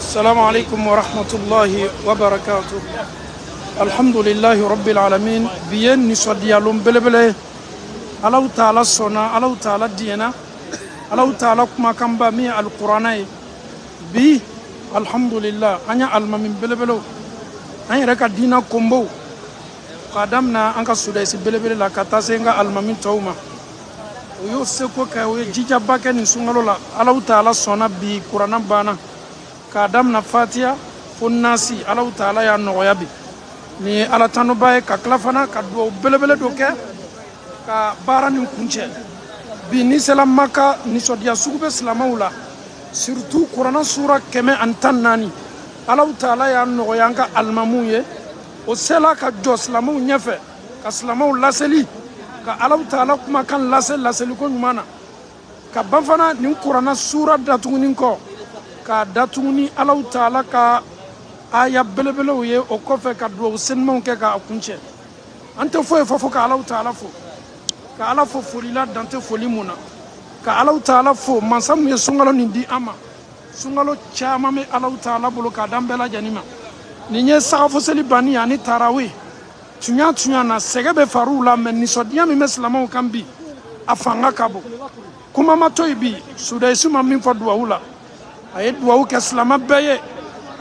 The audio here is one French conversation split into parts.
السلام عليكم ورحمة الله وبركاته. الحمد لله رب العالمين. بين نسودي علوم بلبله. الله تعالى صنع، الله تعالى دينا، الله تعالى كما كان بمي القرآن. بي الحمد لله. أنا المؤمن بلبله. أنا رك دينا كومبو. قدامنا أنك سودايس بلبله لا كتاسينغا المؤمن توما. Oyo seko ka we jija bake ni sungalo la Allah Ta'ala sona bi Qur'an bana ka adam na Fatiha funnasi Allah Ta'ala ya no yabi ni ala tanu baye ka klafana ka do belebele do ke ka barani kunche bi ni selam maka ni sodia sugube salamaula surtout Qur'an sura keme antannani Allah Ta'ala ya no yanga almamuye o sela ka jo salamu nyefe ka salamu laseli ka Allah Ta'ala kuma kan laseli ko nyumana ka banfana ni Qur'ana sura datunguni ko ka datunguni Allah Ta'ala ka aya belebele ye o kofe ka do senmon ke ka akunche ante fo ka Allah Ta'ala fo ka Allah fo folila dante foli muna ka Allah Ta'ala fo mansam ye sungalo ni di ama sungalo chama me Allah Ta'ala bolo ka dambela janima ni nye safo seli bani ani tarawih tunya na segebe farula men ni sodia mi meslamo kambi afanga kabo kuma matoibi sudaisu mamin fa duwaula ayed duwau ke slama beye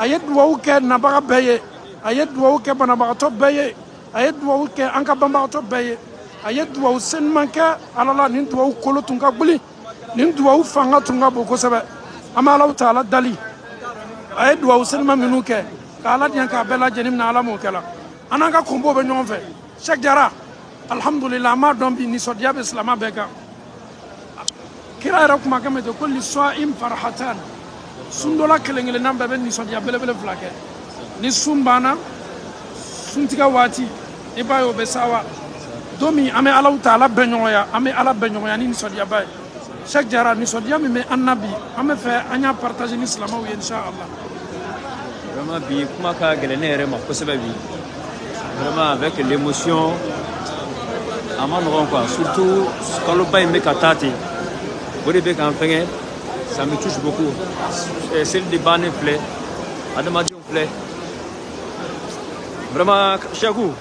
ayed duwau ke nabaga beye ayed duwau ke banabaga to beye ayed duwau ke anka bamba to beye ayed duwau sen manka alala nin duwau kolo tunga buli nin duwau fanga tunga boko sebe ama Allah Ta'ala dali ayed duwau sen maminu ke kala dian ka bela jenim na ala mo kala ananga kombo be ñon fe Cheikh Jara alhamdulillah ma dom bi ni sodia be islama beka kira ra kuma kame to kulli sa'im farhatan sundola kelengele nambe be ni sodia bele flake ni sumbana suntiga wati e bayo be sawa domi ame Allah Ta'ala be ñoya ame ala be ñoya ni sodia bay Cheikh Jara ni sodia mi me annabi ame fe anya partager ni islama wi inshallah vraiment bi kuma ka gelene re ma ko sebe bi vraiment avec l'émotion à mon quoi surtout quand le bain me katate body be kan fenge ça me touche beaucoup et celle de bane plaît adamadi on plaît vraiment chagou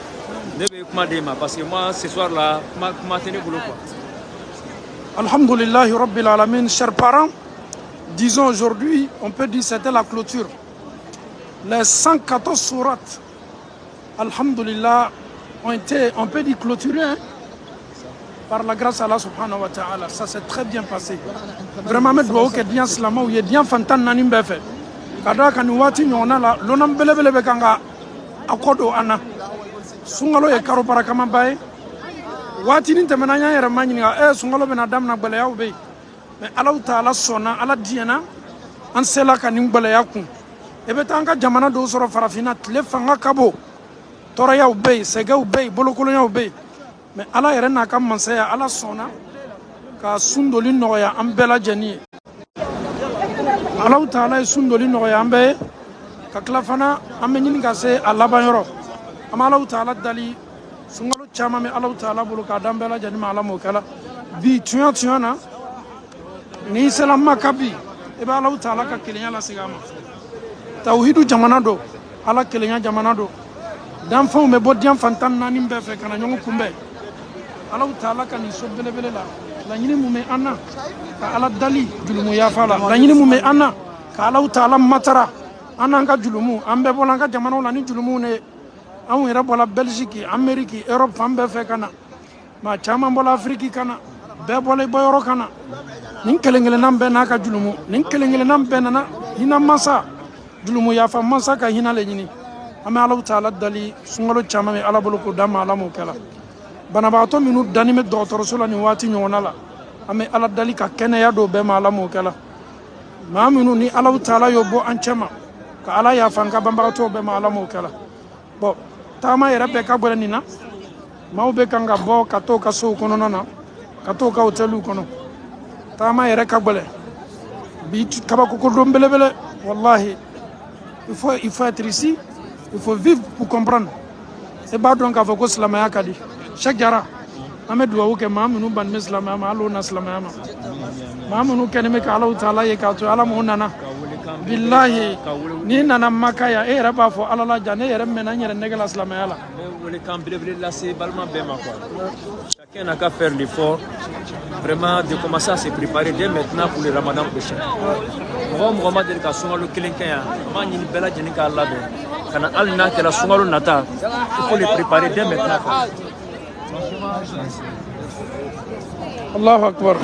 ne be kuma de ma parce que moi ce soir là comment tenir boulot quoi. Alhamdulillah Rabbil Alamin. Chers parents, disons aujourd'hui, on peut dire c'était la clôture. Les 114 sourates Alhamdulillah, ont été, on peut dire, clôturés hein, par la grâce à Allah subhanahu wa ta'ala. Ça s'est très bien passé. Vraiment, je dois que Dieu slama ou Dieu fantan nanim befe. Kada kan wati nyona la lonam belebele bekanga akodo ana. Sungalo e karo para kama bae. Wati ni temenanya yere manyi nga sungalo ben adam na bele yaw be. Mais Allah ta'ala sona ala diena an sela kan bele yakun. Ebe tanga jamana do soro farafina tle fanga kabo. Toraya ubey, sega ubey, bolokolonya ubey. Mais Allah yere na kam mansaya Allah sona ka sundoli noya ambela jani. Allah Ta'ala sundoli noya ambe ka klafana amenyin ga se Allah banyoro. Ama Allah Ta'ala dali sungalo chama me Allah Ta'ala bolo ka dambela jani ma Allah mo kala. Bi tuya na ni selam makabi e ba Allah Ta'ala ka kelenya la sigama. Tawhidu jamana do, Allah kelenya jamana do. D'enfants me bo diam fantan nani mbe fe kana nyongu kumbe Allah Ta'ala kan so belebele la nyini mu me anna ka ala dali julumu ya fala la nyini mu me anna ka Allah Ta'ala matara ananga julumu ambe bolanga jamana la ni julumu ne an yɛrɛ bɔla Belgique Amérique Europe fan bɛɛ fɛ kana ma caman bɔla Afrique kana bɛɛ bɔla bɔyɔrɔ kana nin kelen-kelenna bɛɛ n'a ka julumu nin kelen-kelenna bɛɛ nana hinɛ masa julumu yafa masa ka hinɛ le ɲini an bɛ Allah Ta'ala dali sunkalo caman bɛ Ala bolo k'o d'a ma Ala m'o kɛla banabagatɔ minnu dani bɛ dɔgɔtɔrɔso la nin waati ɲɔgɔnna la an bɛ Ala dali ka kɛnɛya dɔw bɛɛ ma Ala m'o kɛla maa minnu ni Allah Ta'ala y'o bɔ an cɛ ma ka Ala yafa an ka banbagatɔw bɛɛ ma Ala m'o kɛla bon taama yɛrɛ bɛɛ ka gɛlɛn nin na maaw bɛ kan ka bɔ ka t'o ka sow kɔnɔna na ka t'o ka hôteliw kɔnɔ taama yɛrɛ ka gɛlɛn bi kabakokodon belebele wallahi il faut être ici il faut vivre pour comprendre e b'a dɔn k'a fɔ ko silamɛya ka di Cheikh Jara Ahmed duwawu ke ma minnu ban bɛ silamɛya ma hali o na silamɛya ma maa minnu kɛlen bɛ ka Alahu Taala ye k'a to Ala ma o nana billahi n'i nana Maka yan e yɛrɛ b'a fɔ Ala la ja ne yɛrɛ mɛnna n yɛrɛ nɛgɛ la silamɛya la. Chacun n'a qu'à faire l'effort vraiment de commencer à se préparer dès maintenant pour le Ramadan prochain. Mɔgɔ deli ka sunkalo kelen kɛ yan an b'a ɲini bɛɛ lajɛlen k'a labɛn ka na hali n'a kɛra sunkalo nata il faut le préparer dès maintenant. Allahu Akbar.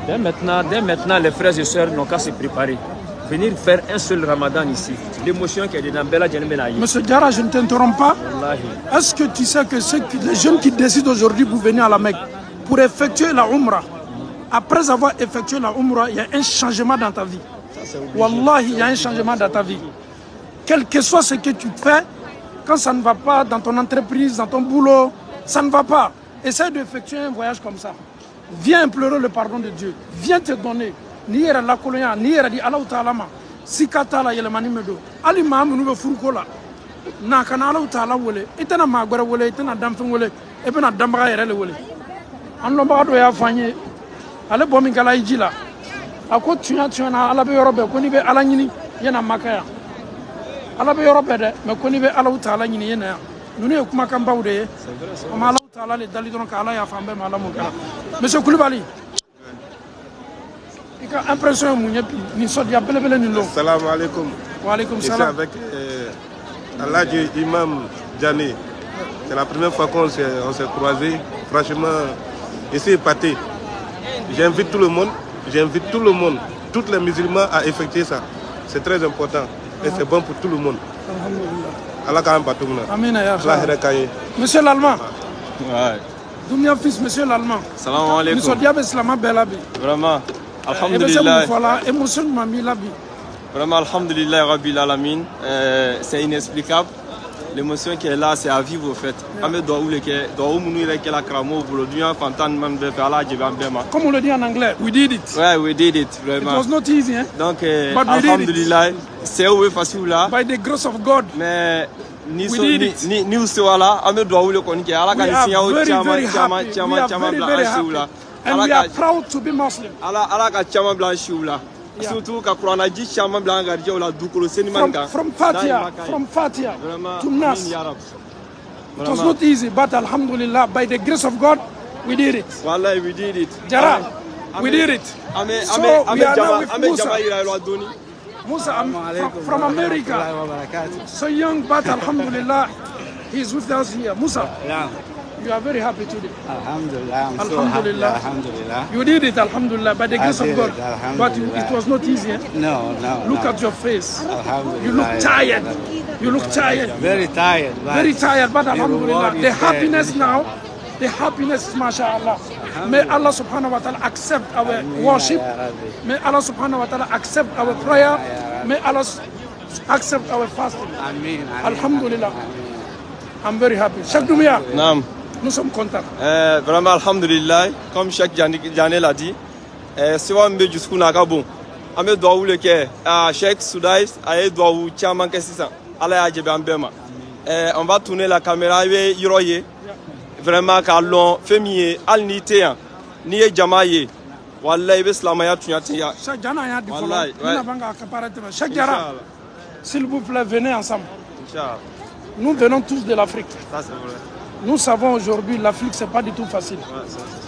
Dès maintenant, les frères et sœurs n'ont qu'à se préparer. Venir faire un seul Ramadan ici. L'émotion qui est dedans, Bella Djenbenaï. Monsieur Diarra, je ne t'interromps pas. Est-ce que tu sais que les jeunes qui décident aujourd'hui pour venir à la Mecque, pour effectuer la Umrah, après avoir effectué la Umrah, il y a un changement dans ta vie. Wallahi, il y a un changement dans ta vie. Quel que soit ce que tu fais, quand ça ne va pas dans ton entreprise, dans ton boulot, ça ne va pas. Essaye d'effectuer un voyage comme ça. Viens implorer le pardon de Dieu. Viens te donner. Ni yɛrɛ lakolonya ni yɛrɛ di Alahu Taala ma sika t'a la yɛlɛmani bɛ don hali maa minnu bɛ furuko la na ka na Alahu Taala wele i tɛna maa wɛrɛ wele i tɛna danfɛn wele i bɛna danbaga yɛrɛ le wele an lɔnbaga dɔ y'a fɔ an ye ale bɔ min kɛla hiji la a ko tiɲɛ na Ala bɛ yɔrɔ bɛɛ ko n'i bɛ Ala ɲini yana Maka yan Ala bɛ yɔrɔ bɛɛ dɛ mais ko n'i bɛ Alahu Taala ɲini yana yan ninnu ye kumakanbaw de ye an bɛ Alahu Taala le dali dɔrɔn ka Ala yafa an bɛɛ ma Ala m'o kɛra Monsieur Kulibali impression mun ye bi ni sodiya belebele ni lo. Salam alaikum. Wa alaikum salam. Avec Alhaji Imam Djani. C'est la première fois qu'on s'est croisés. Franchement, ici épaté. J'invite tout le monde, tous les musulmans à effectuer ça. C'est très important et c'est bon pour tout le monde. Allah ka batouna. Amin ya Allah rekaye. Monsieur l'Allemand. Ouais. Doumbia fils monsieur l'Allemand. Salam alaikum. Ni sodiya be islama bela bi. Vraiment. Alhamdulillah. Vraiment, alhamdulillah, Rabbil Alamin. C'est inexplicable. L'émotion qui est là, c'est à vivre au fait. Comme on le dit en anglais, we did it. Ouais, we did it, vraiment. It was not easy, hein? Donc, alhamdulillah, c'est où facile là. By the grace of God. Mais ni usewala, ame doa ule konike. Ala ka nisinya o chama. And we are proud to be Muslim. From Fatiha to Nas. It was not easy, but alhamdulillah, by the grace of God, we did it. Wallahi, we did it. Jara, we did it. So we are now with Musa. Musa, I'm from America. So young, but alhamdulillah, he's with us here. Musa. You are very happy today. Alhamdulillah. I'm alhamdulillah. So happy. Alhamdulillah. You did it, alhamdulillah, by the grace of God. But it was not easy. Eh? No. Look at your face. Alhamdulillah. You look tired. You look tired. Very tired. Very tired, but alhamdulillah. The happiness now, the happiness is mashallah. May Allah subhanahu wa ta'ala accept our worship. May Allah subhanahu wa ta'ala accept our prayer. May Allah accept our fasting. Ameen. Alhamdulillah. I'm very happy. Cheikh Doumbia. Naam. Nous sommes contents. Vraiment, alhamdulillah, comme Cheikh Djani l'a dit, c'est un peu jusqu'au Nagabon. Ame doa ou le ke Cheikh Soudais aye doa ou chaman ke sisan ala ya jebe ambema. On va tourner la caméra et yiroye vraiment ka lon femiye al ni teyan ni e jamaye wallahi be islamaya tunyatiya. Cheikh Djana ya di wallahi na banga comparativement. Cheikh Djara, s'il vous plaît, venez ensemble. Inch'Allah. Nous venons tous de l'Afrique. Ça c'est vrai. Nous savons aujourd'hui l'Afrique, ce n'est pas du tout facile.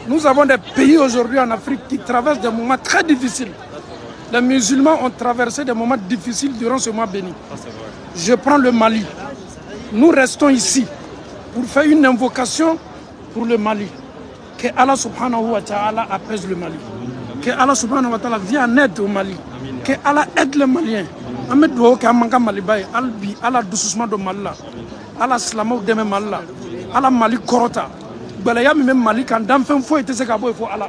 Nous avons des pays aujourd'hui en Afrique qui traversent des moments très difficiles. Les musulmans ont traversé des moments difficiles durant ce mois béni. Je prends le Mali. Nous restons ici pour faire une invocation pour le Mali. Que Allah subhanahu wa ta'ala apaise le Mali. Que Allah subhanahu wa ta'ala vienne en aide au Mali. Que Allah aide les Maliens. Ahmed Douao qui a manqué Mali, Albi, Allah doucement de Mali. Allah slamo de Mali. Ala Mali korota balaya mi Mali kan dan fen fo ite se ka boy fo ala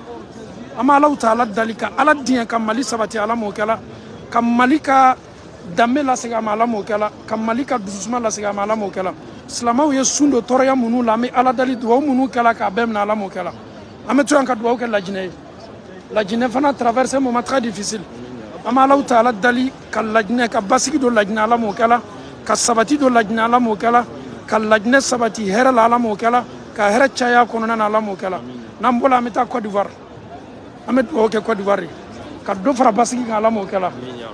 ama Allah taala dalika ala diyan kam Mali sabati ala mo kala kam Mali ka damme la se ga ala mo kala kam Mali ka doucement la se ga ala mo kala slamaw ye sundo toraya munu la mi ala dali duwa munu kala ka bem na ala mo kala ametu an ka duwa ke la Guinée fana traverser un moment très difficile ama Allah taala dali ka la Guinée ka basiki do la Guinée ala mo kala ka sabati do la Guinée ala mo kala ka lajinɛ sabati hɛrɛ la Ala m'o kɛla ka hɛrɛ caya kɔnɔna na Ala m'o kɛla n'an bɔla an bɛ taa Côte d'Ivoire an bɛ dugawu kɛ Côte d'Ivoire ka dɔ fara basigi kan Ala m'o kɛla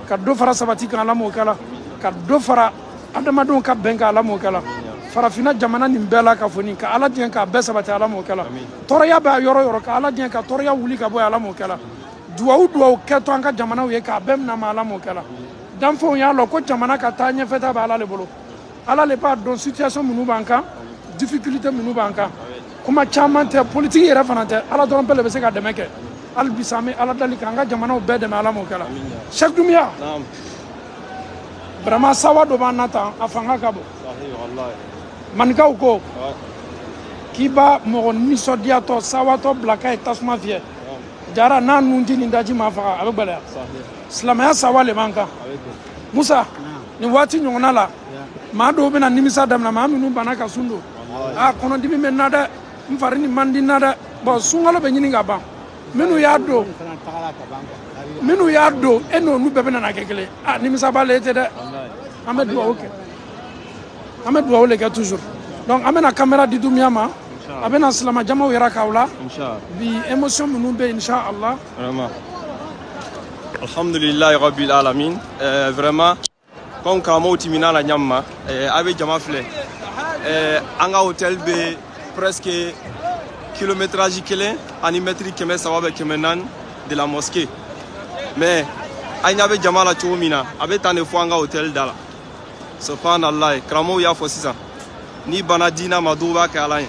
ka dɔ fara sabati kan Ala m'o kɛla ka dɔ fara adamadenw ka bɛn kan Ala m'o kɛla farafina jamana nin bɛɛ la ka fɔ nin ka Ala diɲɛ k'a bɛɛ sabati Ala m'o kɛla tɔɔrɔya bɛ yɔrɔ yɔrɔ ka Ala diɲɛ ka tɔɔrɔya wuli ka bɔ Ala m'o kɛla duwawu kɛtɔ an ka jamanaw ye k'a bɛɛ minɛ ma Ala m'o kɛla danfɛnw y'a lɔ ko jamana ka taa ɲɛfɛta bɛ Ala le bolo Ala le b'a dɔn situation minnu b'an kan difficulté minnu b'an kan kuma caman tɛ politique yɛrɛ fana tɛ Ala dɔrɔn bɛɛ le bɛ se ka dɛmɛ kɛ hali bi sa an bɛ Ala dali k'an ka jamanaw bɛɛ dɛmɛ Ala m'o kɛla Cheikh Doumbia vraiment sawa dɔ b'an na tan a fanga ka bon manikaw ko k'i b'a mɔgɔ nisɔndiyatɔ sawatɔ bila k'a ye tasuma fiyɛ jara n'a nun tɛ nin daji ma faga a bɛ gɛlɛya silamɛya sawa le b'an kan Musa nin waati ɲɔgɔnna la maa dɔw bɛna nimisa daminɛ maa minnu bana ka sun don kɔnɔdimi bɛ n na dɛ n fari nin man di n na dɛ bon sunkalo bɛ ɲini ka ban minnu y'a don e n'olu bɛɛ bɛna kɛ kelen nimisa b'ale e tɛ dɛ an bɛ dugawu kɛ an bɛ dugawu le kɛ toujours donc an bɛna caméra di Doumbia ma a bɛna silama jamaw yɛrɛ k'aw la bi émotion minnu bɛ inchallah vraiment alhamdulillahi rabbil alamin vraiment comme karamɔgɔw timina la ɲamma a bɛ jama filɛ an ka hôtel bɛ presque kilométrage kelen ani mètre 300 bɛ 400 de la mosquée mais a ɲa bɛ jama la cogo min na a bɛ tan de fɔ an ka hôtel da la subhanallah karamɔgɔw y'a fɔ sisan ni bana diina ma dɔw b'a kɛ Ala ye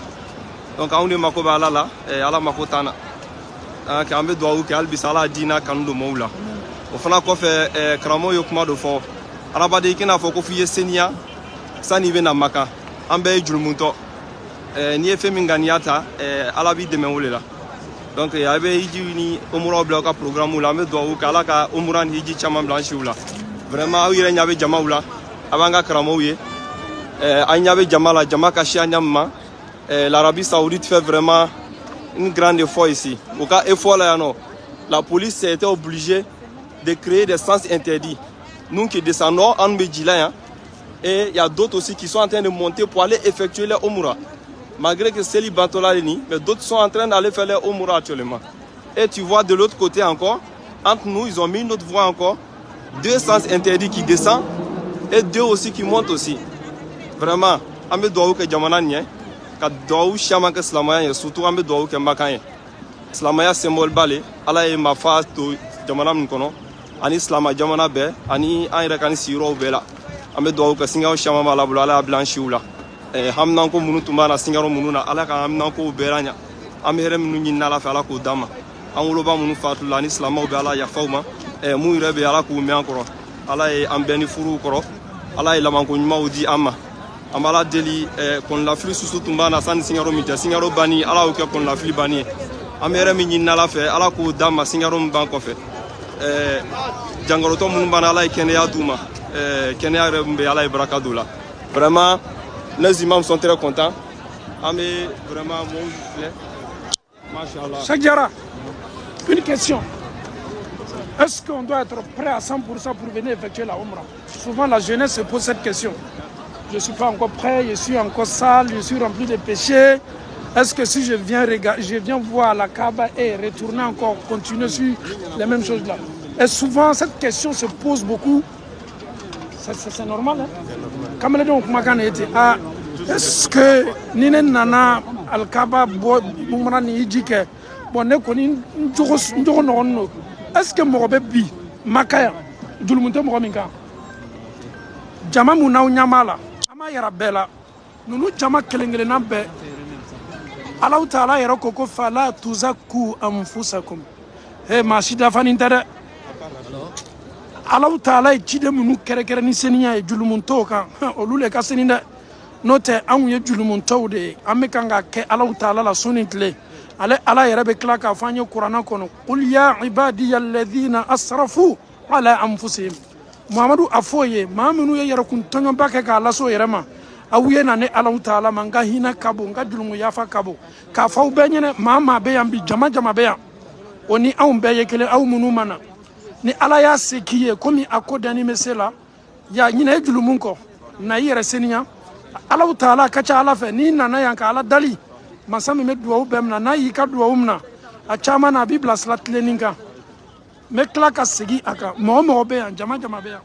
donc anw de mako bɛ Ala la Ala mako t'an na an bɛ dugawu kɛ hali bi sa Ala diina kanu don maaw la o fana kɔfɛ karamɔgɔ ye kuma dɔ fɔ adamaden i kana fɔ ko f'i ye seniya sani i bɛ na Maka an bɛɛ ye jurumuntɔ n'i ye fɛn min ŋaniya ta Ala b'i dɛmɛ o de la donc a bɛ hiji ni umuraw bila aw ka programme la an bɛ dugawu kɛ Ala ka umura ni hiji caman bila an siw la vraiment aw yɛrɛ ɲɛ bɛ jamaw la a b'an ka karamɔgɔw ye an ɲɛ bɛ jama la jama ka si an ɲɛ ma l'Arabie Saoudite fait vraiment une grande effort ici au cas effort là non la police a été obligée de créer des sens interdits nous qui descendons en Medjila et il y a d'autres aussi qui sont en train de monter pour aller effectuer les Umrah malgré que c'est Libantolalini mais d'autres sont en train d'aller faire les Umrah actuellement et tu vois de l'autre côté encore entre nous ils ont mis une autre voie encore 2 sens interdits qui descendent et 2 aussi qui montent aussi vraiment an bɛ dugawu kɛ jamana nin ye ka dugawu caman kɛ silamɛya ye surtout an bɛ dugawu kɛ Maka ye silamɛya symbole b'ale Ala ye marifa to jamana min kɔnɔ ani silamɛ jamana bɛɛ ani an yɛrɛ ka ni sigiyɔrɔw bɛɛ la an bɛ dugawu kɛ singaw caman b'a la bolo Ala y'a bila an siw la haminanko minnu tun b'a la singaro minnu na Ala ka haminankow bɛɛ la ɲa an bɛ hɛrɛ minnu ɲini Ala fɛ Ala k'o d'an ma an woloba minnu fatula ani silamɛw bɛ Ala yafa u ma mun yɛrɛ bɛ Ala k'u mɛn an kɔrɔ Ala ye an bɛɛ ni furuw kɔrɔ Ala ye labanko ɲumanw di an ma an b'Ala deli kɔnɔnafili susu tun b'an na sani singaro min tɛ singaro banni Ala y'o kɛ kɔnɔnafili banni ye an bɛ hɛrɛ min ɲini Ala fɛ Ala k'o d'an ma singaro min b'an kɔfɛ jangɔrɔtɔ minnu b'an na Ala ye kɛnɛya d'u ma kɛnɛya yɛrɛ min bɛ Ala ye baraka d'u la vraiment les imams sont très contents an bɛ vraiment mɔgɔw filɛ machallah. Cheikh Diarra, une question. Est-ce qu'on doit être prêt à 100% pour venir effectuer la Umrah? Souvent la jeunesse se pose cette question. Je ne suis pas encore prêt, je suis encore sale, je suis rempli de péchés. Est-ce que si je viens voir la Kaaba et retourner encore, continuer sur les mêmes choses là? Et souvent cette question se pose beaucoup. C'est normal, hein? Est-ce que Nine Nana Al-Kaaba Boumra Nijike, est-ce que Morobe Bi, Makaya, Dulmunte Morominka, Jama Munau Nyamala, Ama Yarabella, Nunu Jama Kelingelenambe, Allah Ta'ala Yaroko Fala Tuzaku Amfusakum. Hey, Mashida Fanintere. Allah Ta'ala est chide munu kere ni seniya e julumunto kan olule ka seninde note anwu ye julumunto de amekanga ke Allah Ta'ala la sonitle ale ala yere be kla ka fanye qur'ana kono qul ya ibadiyal ladhina asrafu ala anfusihim Muhammadu afoye mamunu ye yere kun tonyo bake ka Allah so yere ma awuye na ne Allah Ta'ala manga hina kabo nga julumu yafa kabo ka faw benyene mama be yambi jama be ya oni awun be yekele aw munu mana ni ala y'a se k'i ye komi a ko danni bɛ se la ya ɲinɛ ye julumun kɔ na i yɛrɛ seniya Allahu Ta'ala ka ca Ala fɛ n'i nana yan ka Ala dali masa min bɛ duwawu bɛɛ minɛ n'a y'i ka duwawu minɛ a caman na a b'i bila sira tilennin kan n bɛ tila ka segin a kan mɔgɔ mɔgɔ bɛ yan jama jama bɛ yan.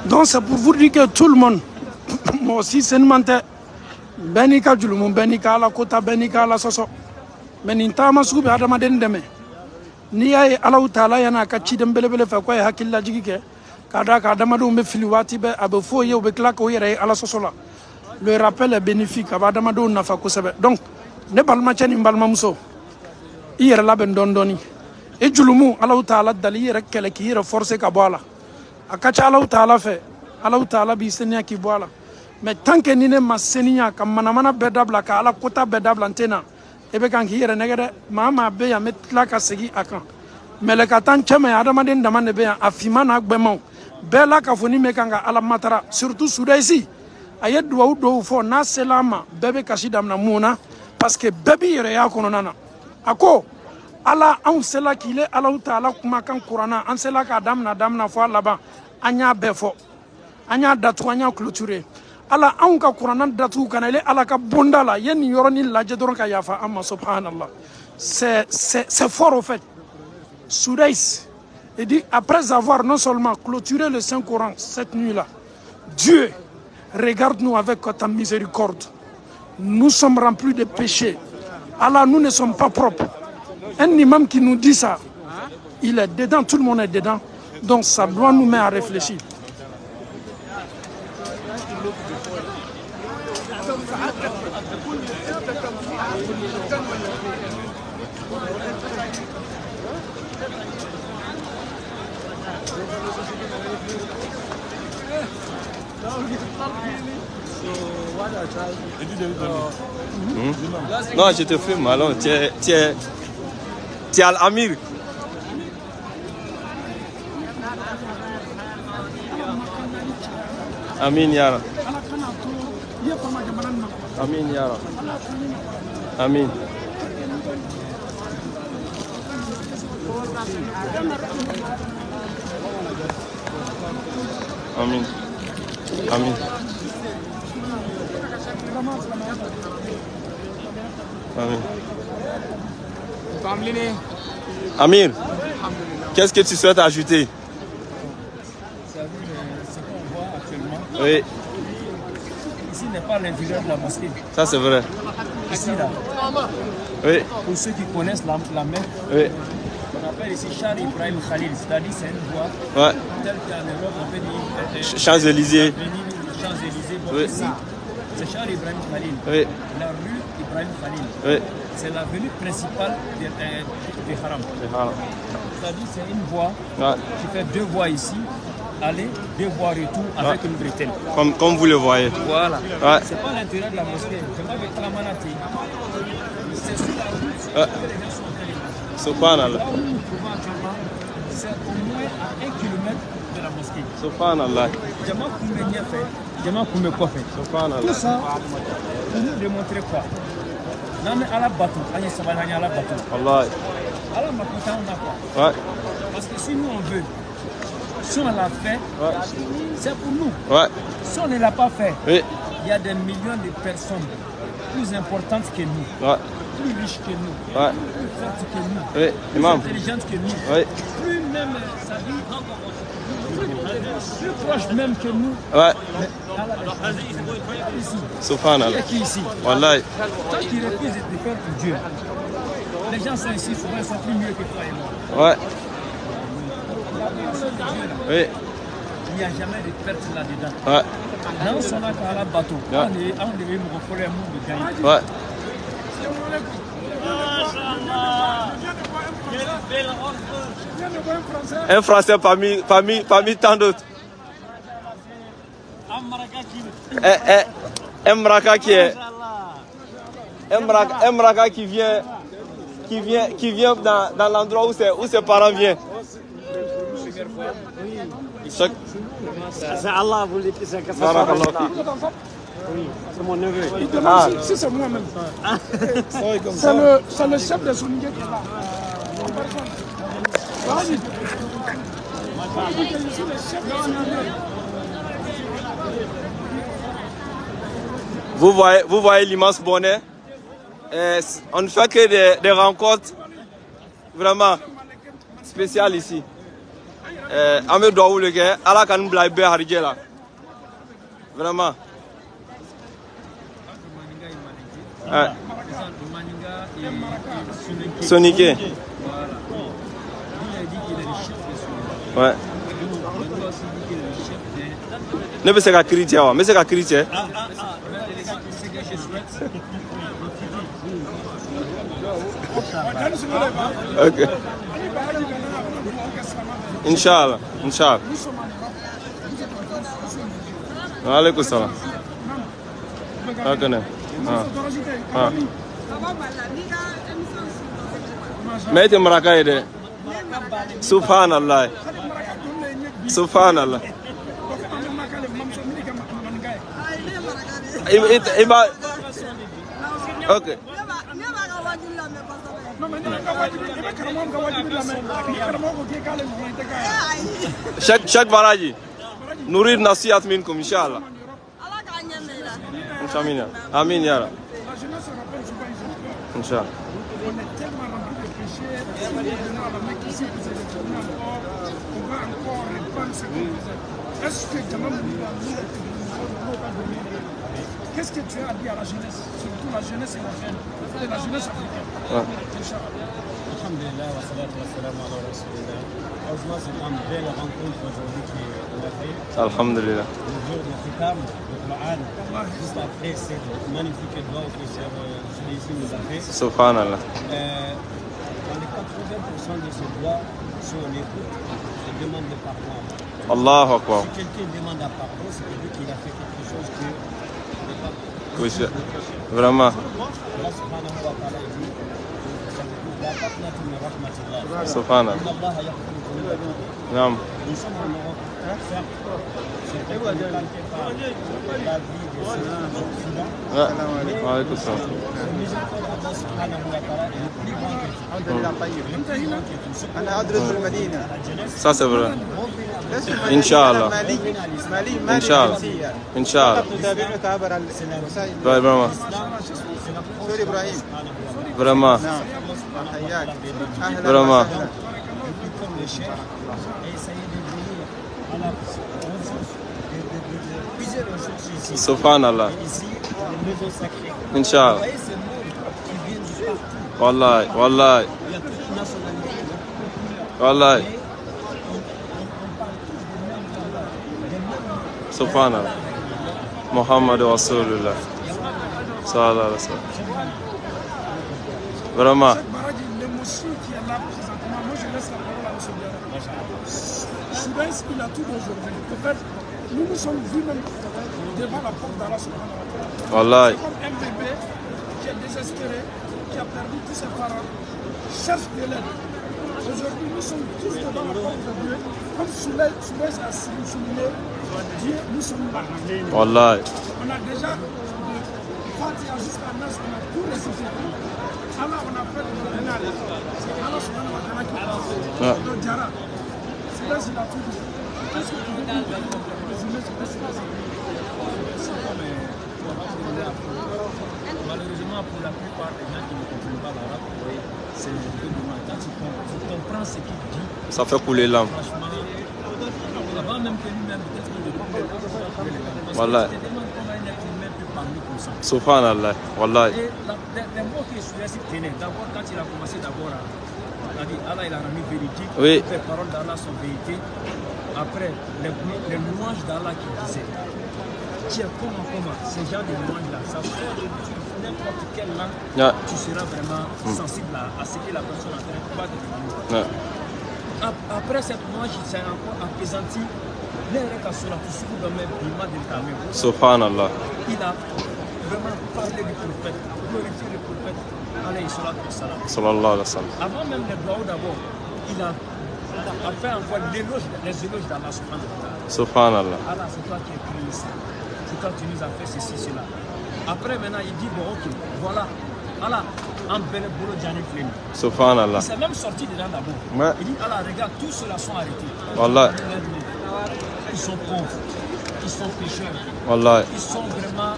Donc c'est pour vous dire que tout le monde, moi aussi c'est une mentalité, benika julumu, benika ala kota, benika ala soso, meninta masubi adama dendeme. Ni ay Allahu Ta'ala yana ka ci dem belebele fa ko hakilla jigi ke kada ka adama do me fili wati be abe fo ye be kla ko yere ala soso la. Le rappel est bénéfique aba adama do nafa ko sebe. Donc ne balma chani balma muso. Iyere la ben dondoni. E julumu Allahu Ta'ala dali yere kele ki yere forcer ka boala. Akacha Allahu Ta'ala fɛ Allahu Ta'ala b'i seniya k'i bɔ a la mais tant que ni ne ma seniya ka manamana bɛɛ dabila ka Ala kota bɛɛ dabila n tɛ na e bɛ kan k'i yɛrɛ nɛgɛ dɛ maa maa bɛ yan n bɛ tila ka segin a kan mɛlɛkatan cɛ ma ye adamaden dama de bɛ yan a finman n'a gbɛmaw bɛɛ la k'a fɔ ni bɛ kan ka Ala matara surtout Sudayisi a ye duwawu dɔw fɔ n'a sela an ma bɛɛ bɛ kasi daminɛ mun na parce que bɛɛ b'i yɛrɛ y'a kɔnɔna na a ko Ala anw sela k'i le Allahu Ta'ala kumakan kuranna an sela k'a daminɛ fɔ a laban an y'a bɛɛ fɔ an y'a datugu an y'a clôturer Ala anw ka kuranna datugu kana ile Ala ka bonda la ye nin yɔrɔnin lajɛ dɔrɔn ka yafa an ma subhanallah c'est fort au fait. Soudaïs il dit après avoir non seulement clôturé le Saint-Coran cette nuit-là, Dieu regarde-nous avec ta miséricorde, nous sommes remplis de péchés, Allah nous ne sommes pas propres. Un imam qui nous dit ça, il est dedans, tout le monde est dedans. Donc ça doit nous mettre à réfléchir. Non, je te filme, alors tu es Al-Amir. Amin ya Rab. Amin ya Rab. Amin. Amin. Amin. Amin. Amir, qu'est-ce que tu souhaites ajouter? Oui. Ici n'est pas l'intérieur de la mosquée. Ça c'est vrai. Ici là. Oui. Pour ceux qui connaissent la mer, oui. On appelle ici Charles Ibrahim Khalil, c'est-à-dire c'est une voie telle qu'en Europe on peut dire Champs-Élysées. Champs-Élysées. Oui. Ici, c'est Charles Ibrahim Khalil. Oui. La rue Ibrahim Khalil. Oui. C'est l'avenue principale de Haram. C'est-à-dire c'est une voie qui fait deux voies ici. Aller, deux voies retour avec une bretelle. Comme vous le voyez. Voilà. Ouais. C'est pas l'intérieur de la mosquée. Je m'avais clamanati. C'est sur la route. Subhanallah. Là où nous trouvons actuellement, c'est au moins à 1 kilomètre de la mosquée. Subhanallah. Jama Koumé n'y a fait. Jama Koumé quoi fait. Subhanallah. Tout ça pour nous démontrer quoi. Nous sommes à la bateau. Nous sommes à la bateau. Allah. À la Makota, on a quoi. Ouais. Parce que si nous on veut, si on l'a fait, c'est pour nous. Ouais. Si on ne l'a pas fait, oui. Il y a des millions de personnes plus importantes que nous, plus riches que nous, plus fortes que nous, plus intelligentes que nous, plus même, ça dit, plus proches même que nous. Ouais. Ici. Subhanallah. Qui est ici? Wallahi. Quand ils refusent de faire pour Dieu, les gens sont ici, souvent ils sont plus mieux que toi et moi. Ouais. Oui. Il n'y a jamais de perte là-dedans. Ouais. Dans son acte à la bateau, on devait me refoler un monde de gagner. Ouais. Un Français parmi tant d'autres. Mraka qui est... Mraka qui vient dans l'endroit où ses parents viennent. C'est Allah vous dit que c'est mon neveu. Si c'est moi-même. C'est le chef de Soningué qui est là. Vous voyez l'immense bonnet. On ne fait que des rencontres vraiment spéciales ici. Ahmed Douaou le gars, Allah kan blabe harigela. Vraiment. Soniké. Ouais. Ne peut se qu'à critiquer, mais c'est qu'à critiquer. Ok. Inch'Allah. Alaikum salam. Mais tu me racontes. Subhanallah. Ok. Chaque baraji. Nourir nasihat minkum, Inch'Allah. Amin ya Rabbi. Inch'Allah. Qu'est-ce que tu as à dire à la jeunesse, surtout la jeunesse européenne, la jeunesse africaine? Alhamdulillah, wa salatu wa salam ala rasulillah. Franchement, c'est une belle rencontre aujourd'hui qu'on a fait. Alhamdulillah. Le jour de Khitam, le Coran, juste après cette magnifique doigt que celui-ci nous a fait. Subhanallah. Dans les 80% de ces doigts, si on écoute, c'est demande de pardon. Allahu Akbar. Si quelqu'un demande à pardon, c'est qu'il a fait quelque chose que n'est pas. Oui, vraiment. Allah subhanahu wa ta'ala dit Subhanallah. Naam. Nous sommes en Europe. Certes, c'est vrai qu'on est planté par la vie des Occidentaux. Alaykoum salam. Le miséricorde d'Allah subhanahu wa ta'ala est le plus grand que tout. Ça c'est vrai. Inch'Allah. Inch'Allah. Vraiment. Vraiment. Vraiment. Subhanallah. Inch'Allah. Wallahi. Subhanallah. Muhammad Rasulullah. Sallallahu alayhi wa sallam. Vraiment. L'émotion qui est là présentement, moi je laisse la parole à M. Diarra. Soudaïs, il a tout aujourd'hui. Peut-être, nous sommes vus même devant la porte d'Allah subhanahu wa ta'ala. Wallahi. C'est comme un bébé qui est désespéré, qui a perdu tous ses parents, cherche de l'aide. Aujourd'hui, nous sommes tous devant la porte de Dieu. Comme Soudaïs a souligné, Dieu, nous sommes là. Wallahi. On a déjà Fatiha jusqu'à Nas, on a tout récité. Allah, on a fait le rénal. C'est Allah subhanahu wa ta'ala qui parle. Donc, Diarra, c'est là qu'il a tout dit. Qu'est-ce que tu veux dire? Résumer sur ce que Malheureusement, pour la plupart des gens qui ne comprennent pas l'arabe, c'est un peu dommage. Quand tu comprends ce qu'il dit, ça fait couler l'âme. Franchement, avant même que lui-même, peut-être qu'il ne peut pas couler les larmes. Voilà. Parce que je te demande comment un être humain peut parler comme ça. Subhanallah. Wallahi. Et les mots que celui-ci tenait, d'abord, quand il a commencé d'abord à dire Allah, il a rendu véridique, oui. Les paroles d'Allah sont vérité. Après, les louanges d'Allah qui disaient. Tiens, comment ces gens de louanges-là, ça fait n'importe quelle langue, tu seras vraiment sensible à ce que la personne est en train de dire. Après cette louange, il s'est encore apaisanti. Subhanallah. Il a vraiment parler du prophète, glorifier le prophète, alayhi salatu wa salam. Sallallahu alayhi wa sallam. Avant même les doigts d'abord, il a fait encore les éloges d'Allah subhanahu wa ta'ala. Subhanallah. Allah, c'est toi qui es créé ici. C'est toi qui nous as fait ceci, cela. Après, maintenant, il dit, bon, ok, voilà. Allah, en bel boulot, Djani Fleni. Subhanallah. Il s'est même sorti dedans d'abord. Ouais. Il dit, Allah, regarde, tous ceux-là sont arrêtés. Wallah. Ils sont pauvres. Ils sont pécheurs. Wallah. Ils sont vraiment...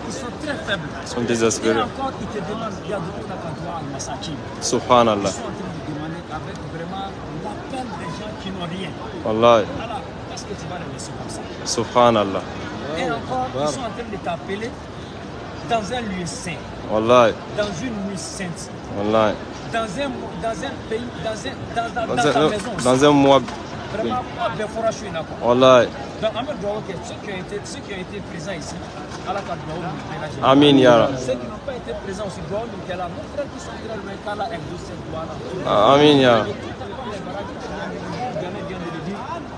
Ils sont très faibles. Ils sont désespérés. Et encore, ils te demandent, il y a de la kadwa al-masakin. Subhanallah. Ils sont en train de demander avec vraiment l'appel des gens qui n'ont rien. Wallah. Allah, est-ce que tu vas les laisser comme ça? Subhanallah. Et encore, ils sont en train de t'appeler dans un lieu saint. Wallah. Dans une nuit sainte. Wallah. Dans un pays, dans ta maison aussi. Dans un mois. Vraiment, pas de forage sur une accord. Wallah. Donc, Ahmed Douaouké, ceux qui ont été présents ici, Allah t'a Douaouké. Amin, ya Rab. Ceux qui n'ont pas été présents aussi, Douaouké, là, nos frères qui sont très loin, qu'Allah exauce cette doigt-là. Amin, ya Rab.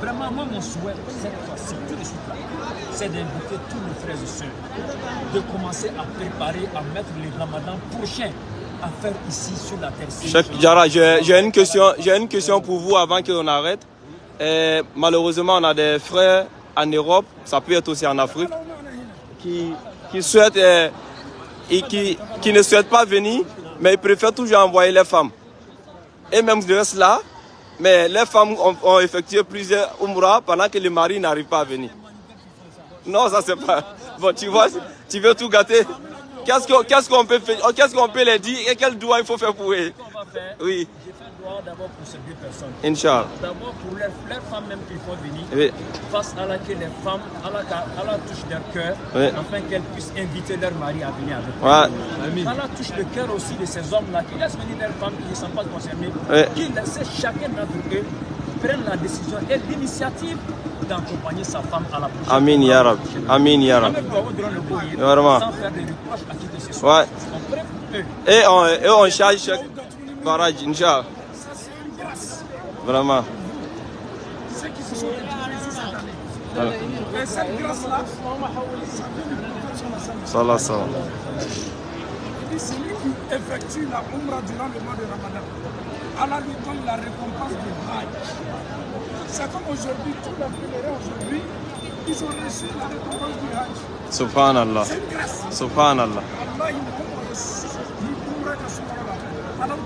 Vraiment, moi, mon souhait, cette fois-ci, tout de suite là, c'est d'inviter tous nos frères et sœurs de commencer à préparer, à mettre les ramadans prochains à faire ici sur la terre. Cheikh Diarra, j'ai une question pour vous avant qu'on arrête. Et malheureusement, on a des frères en Europe, ça peut être aussi en Afrique, qui souhaitent et qui ne souhaitent pas venir, mais ils préfèrent toujours envoyer les femmes. Et même de cela, mais les femmes ont effectué plusieurs umrah pendant que les maris n'arrivent pas à venir. Non, ça c'est pas. Bon, tu vois, tu veux tout gâter. Qu'est-ce qu'on peut faire? Qu'est-ce qu'on peut les dire et quel doigt il faut faire pour eux? Oui. J'ai fait doigt d'abord pour ces deux personnes. Inch'Allah. D'abord pour les femmes même qui font venir. Oui. Face à laquelle les femmes, Allah touche leur cœur, oui, afin qu'elles puissent inviter leur mari à venir avec eux. Ouais. Allah touche le cœur aussi de ces hommes-là qui laissent venir leurs femmes qui ne sont pas concernées, oui, qui laissent chacun d'entre eux prendre la décision et l'initiative d'accompagner sa femme à la prochaine. Amin, ya Rab. Amin, ya Rab. Vraiment. Sans faire de reproches à qui que ce soit. Ouais. Et on charge chaque barrage, Inch'Allah. Vraiment. Ceux qui se sont retrouvés ici cette année. Voilà. Et cette grâce-là, ça vient du prophète sallallahu alayhi wa sallam. Il dit, celui qui effectue la umrah durant le mois de Ramadan, Allah lui donne la récompense du Hajj. C'est comme aujourd'hui, tous les pèlerins aujourd'hui, ils ont reçu la récompense du Hajj. Subhanallah. C'est une grâce. Subhanallah. Allah, il umrah que ce là. Allah,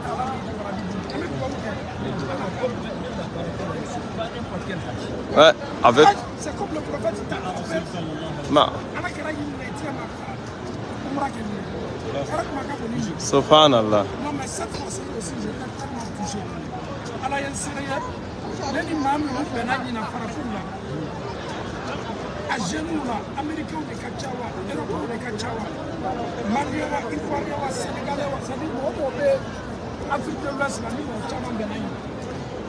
ouais, avec. C'est comme le prophète t'a offert. Subhanallah. Non, mais cette fois-ci aussi, j'étais tellement touché. Allah, il y a un sérieux. Les imams, on fait un farafula. À genoux, Américains de Kachawa, Européens de Kachawa, Maliowa, Ivoiriowa, Sénégalais, Afrique de l'Ouest, la Ligue, Tchaman Benaï.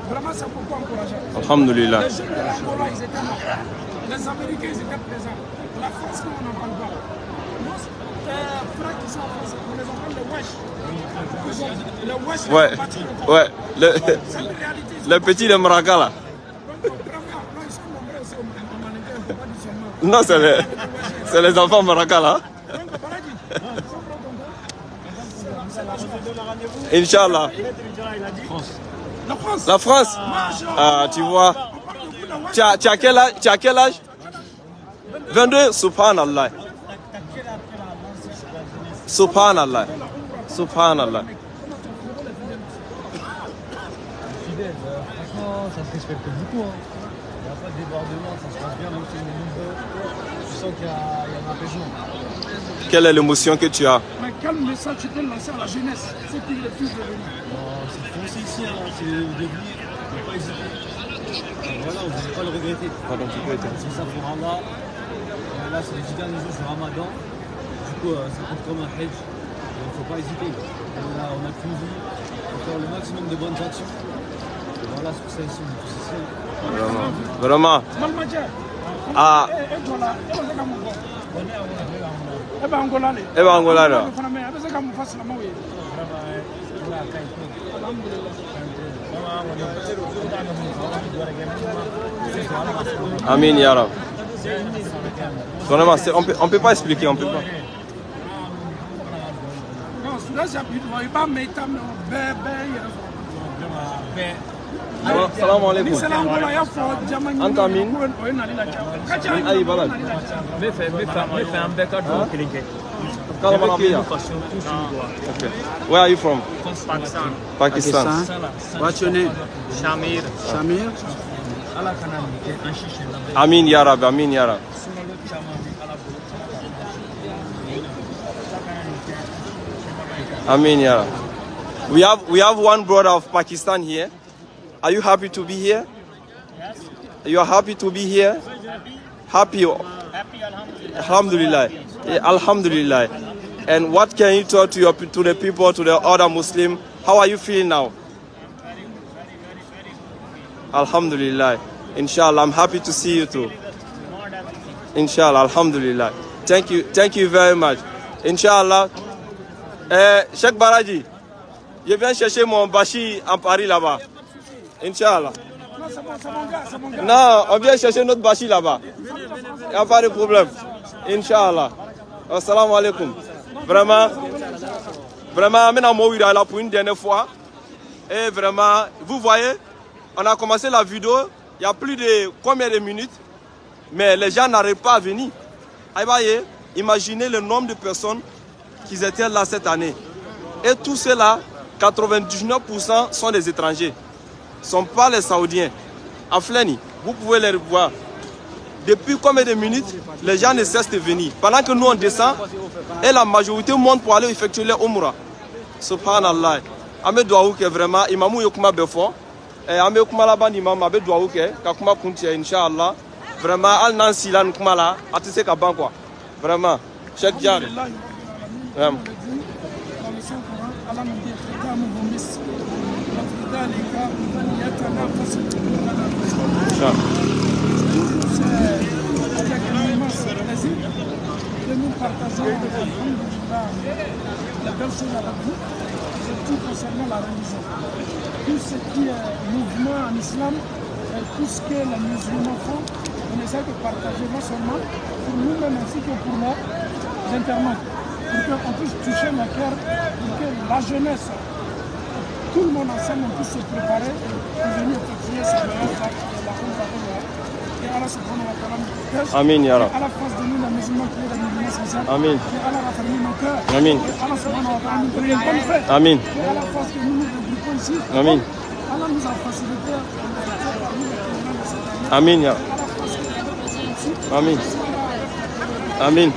Vraiment, c'est pourquoi encourager. Alhamdulillah. Les jeunes de l'Angola, ils étaient là. Les Américains, ils étaient présents. La France, on n'en parle pas. Nos frères qui sont en France, on les appelle les Wesh. Les Wesh, ouais. C'est une réalité. Le petit de Maraka là. Non, c'est les enfants Maraka là. Inch'Allah. La France. Ah, tu vois. Tu as quel âge? 22. Subhanallah. Subhanallah. Subhanallah. Franchement, ça se respecte beaucoup. Il n'y a pas de débordement, ça se passe bien, même si c'est nombreux. Tu sens qu'il y a un apaisement. Quelle est l'émotion que tu as? Mais quel message tu peux lancer à la jeunesse? C'est qui refuse de venir? C'est foncé ici, c'est le début, il ne faut pas hésiter. Voilà, vous n'allez pas le regretter. C'est ça pour Allah. Là, c'est les 10 derniers jours du Ramadan. Du coup, ça compte comme un hedge. Il ne faut pas hésiter. On a qu'une vie. Il faut faire le maximum de bonnes actions. Et voilà, c'est pour ça ici, on est tous ici. Vraiment. Ah. Angola là. Amin ya Rab. Vraiment, on peut pas expliquer, on peut pas. là j'appuie il va mettre Salam alaikum. Anta min. Ayi balad. Me fait un bec à dos cliquer. Where are you from? Pakistan. Pakistan. What's your name? Shamir. Shamir? Amin ya Rabbi, Amin ya Rabbi. Amin ya Rabbi. We have one brother of Pakistan here. Are you happy to be here? Yes. You are happy to be here? Happy. Happy, Alhamdulillah. Alhamdulillah. And what can you talk to the people, to the other Muslim? How are you feeling now? Very good. Alhamdulillah. Inshallah, I'm happy to see you too. Inshallah, Alhamdulillah. Thank you very much. Inshallah. Cheikh Baraji, je viens chercher mon Bashi en Paris là-bas. Inch'Allah. Non, on vient chercher notre Bashi là-bas. Il n'y a pas de problème. Inch'Allah. Assalamu alaikum. Vraiment, maintenant, moi, il est là pour une dernière fois. Et vraiment, vous voyez, on a commencé la vidéo, il y a plus de combien de minutes, mais les gens n'arrivent pas à venir. Imaginez le nombre de personnes qui étaient là cette année. Et tous ceux-là, 99% sont des étrangers. Ce ne sont pas les Saoudiens. À Fleni, vous pouvez les voir. Depuis combien de minutes, les gens ne cessent de venir. Pendant que nous on descend, et la majorité monte pour aller effectuer les Umrah. Subhanallah. Ame doaou que vraiment, imamou yokuma befo. Et ame yokuma la bande imam, abe doaou que, kakuma kuntia, Inch'Allah. Vraiment, al nansi la nukuma la, atise kaban quoi. Vraiment. Cheikh Diar. Avec un immense plaisir que nous partageons la belle chose avec vous, surtout concernant la religion. Tout ce qui est mouvement en islam et tout ce que les musulmans font, on essaie de partager non seulement pour nous-mêmes ainsi que pour nos internautes, pour qu'on puisse toucher le cœur, pour que la jeunesse, tout le monde ensemble, on puisse se préparer pour venir effectuer ce voyage-là, la et Allah subhanahu wa ta'ala nous protège. Amin ya Rab. Et Allah fasse de nous les musulmans qui est les musulmans sincères. Amin. Et Allah raffermit nos cœurs. Amin. Et Allah subhanahu wa ta'ala nous donne une bonne fête. Amin. Et Allah fasse que nous nous regroupons ici. Amin. Allah nous a facilité parmi les pèlerins de cette année. Amin ya Rab. Allah fasse que nous regroupons ici. Amin. Amin.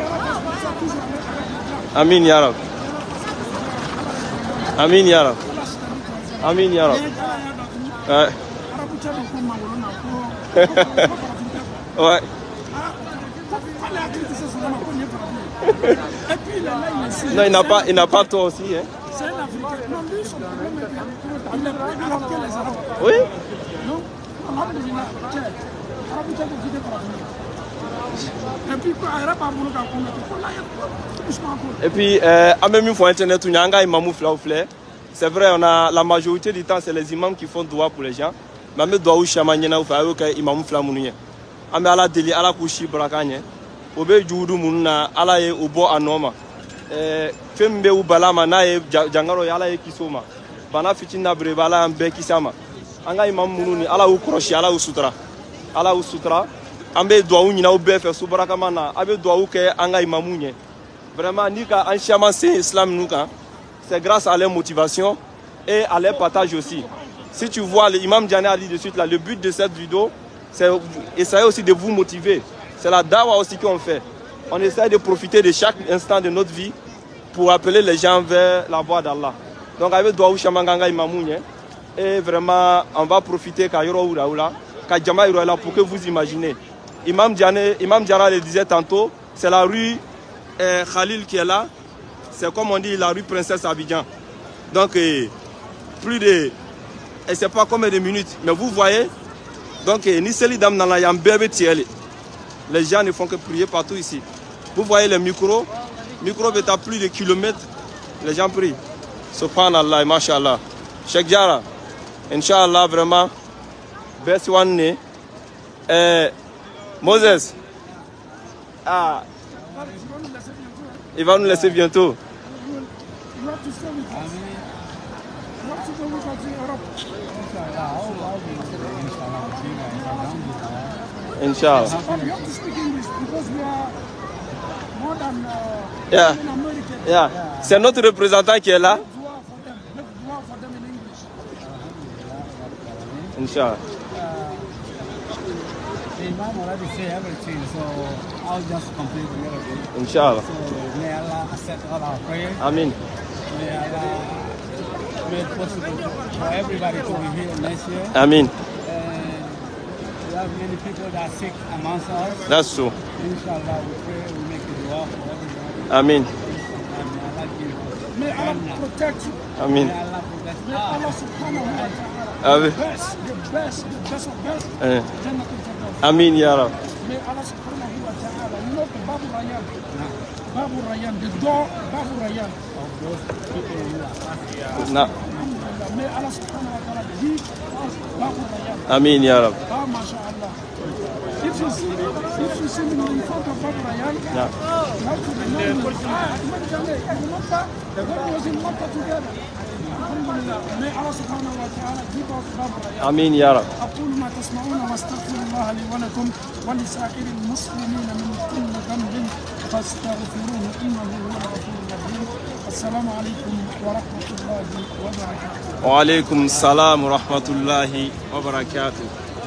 Amin ya Rab. Amin ya Rab. Amin ya Rab. Ouais. Non, il n'a pas tort aussi. Hein. C'est un Africain. Non, lui, son problème est qu'il est plus arabe que les Arabes. Oui. Non, alhamdulillah. Et puis, à même une fois Internet, on a un imam flauflé. C'est vrai, on a la majorité du temps, c'est les imams qui font droit pour les gens. Mais on doit aussi chamanier ou faire que imam flamounier. On a ala deli ala kushi brakanye. Obe judu munna ala ye ubo anoma. Fembe u balama na ye jangaro ala ye kisoma. Bana fitina brebala ambe kisama. Anga imam mununi ala u kroshi ala u sutra. Ala u sutra. Ambe doa u nyina u be fe subrakama na abe doa u ke anga imamunye. Vraiment nika an chaman c'est islam nuka. C'est grâce à leur motivation et à leur partage aussi. Si tu vois, l'imam Diané a dit de suite là, le but de cette vidéo, c'est essayer aussi de vous motiver. C'est la dawa aussi qu'on fait. On essaie de profiter de chaque instant de notre vie pour appeler les gens vers la voie d'Allah. Donc avec Douaou Chamanganga Imamounye, et vraiment on va profiter Kayoro Oula, Kajama Irola pour que vous imaginez. Imam Diara le disait tantôt, c'est la rue Khalil qui est là. C'est comme on dit la rue Princesse Abidjan. Donc plus de, je ne sais pas combien de minutes, mais vous voyez, donc Niseli Dam Nala Yambebe Tiele. Les gens ne font que prier partout ici. Vous voyez les micros est à plus de kilomètres, les gens prient. Subhanallah, mashallah. Cheikh Diara, Inch'Allah, vraiment, best one. Moses, il va nous laisser bientôt. You have to stay with us. You have to go with us in Europe. Inshallah. But you have to speak English because we are more than Yeah. in America. Yeah. C'est notre représentant qui est là. Make dua for them. Make dua for them in English. Inshallah. The Imam already said everything, so I'll just complete a little bit. Inshallah. So may Allah accept all our prayers. Amin. May Allah make it possible for everybody to be here next year. Amin. And we have many people that are sick amongst us. That's true. Inshallah, we pray, we make a dua for everybody. Amin. And may Allah give us. May Allah protect you. Amin. May Allah protect May us. Allah subhanahu wa ta'ala. Amin. The best of best. Jannatul Firdaus. Amin ya Rab. May Allah subhanahu wa ta'ala. You know the Babu Rayyan. Babu Rayyan, the door Babu Rayyan. Of those people who are asking. Na. Alhamdulillah. May Allah subhanahu wa ta'ala give us Babu Rayyan. Amin ya Rab. Ah, mashallah. If you see me in front of Babu Rayyan, Yeah. you have to remember. Remember when we was in Makkah together. Alhamdulillah. May Allah subhanahu wa ta'ala give us Babu Rayyan. Amin ya Rab. أقول ما تسمعون واستغفر الله لي ولكم ولسائر المسلمين من كل ذنب فاستغفروه إنه هو الغفور الرحيم. السلام عليكم ورحمة الله وبركاته. Wa alaikum salam wa rahmatullahi wa barakatuh.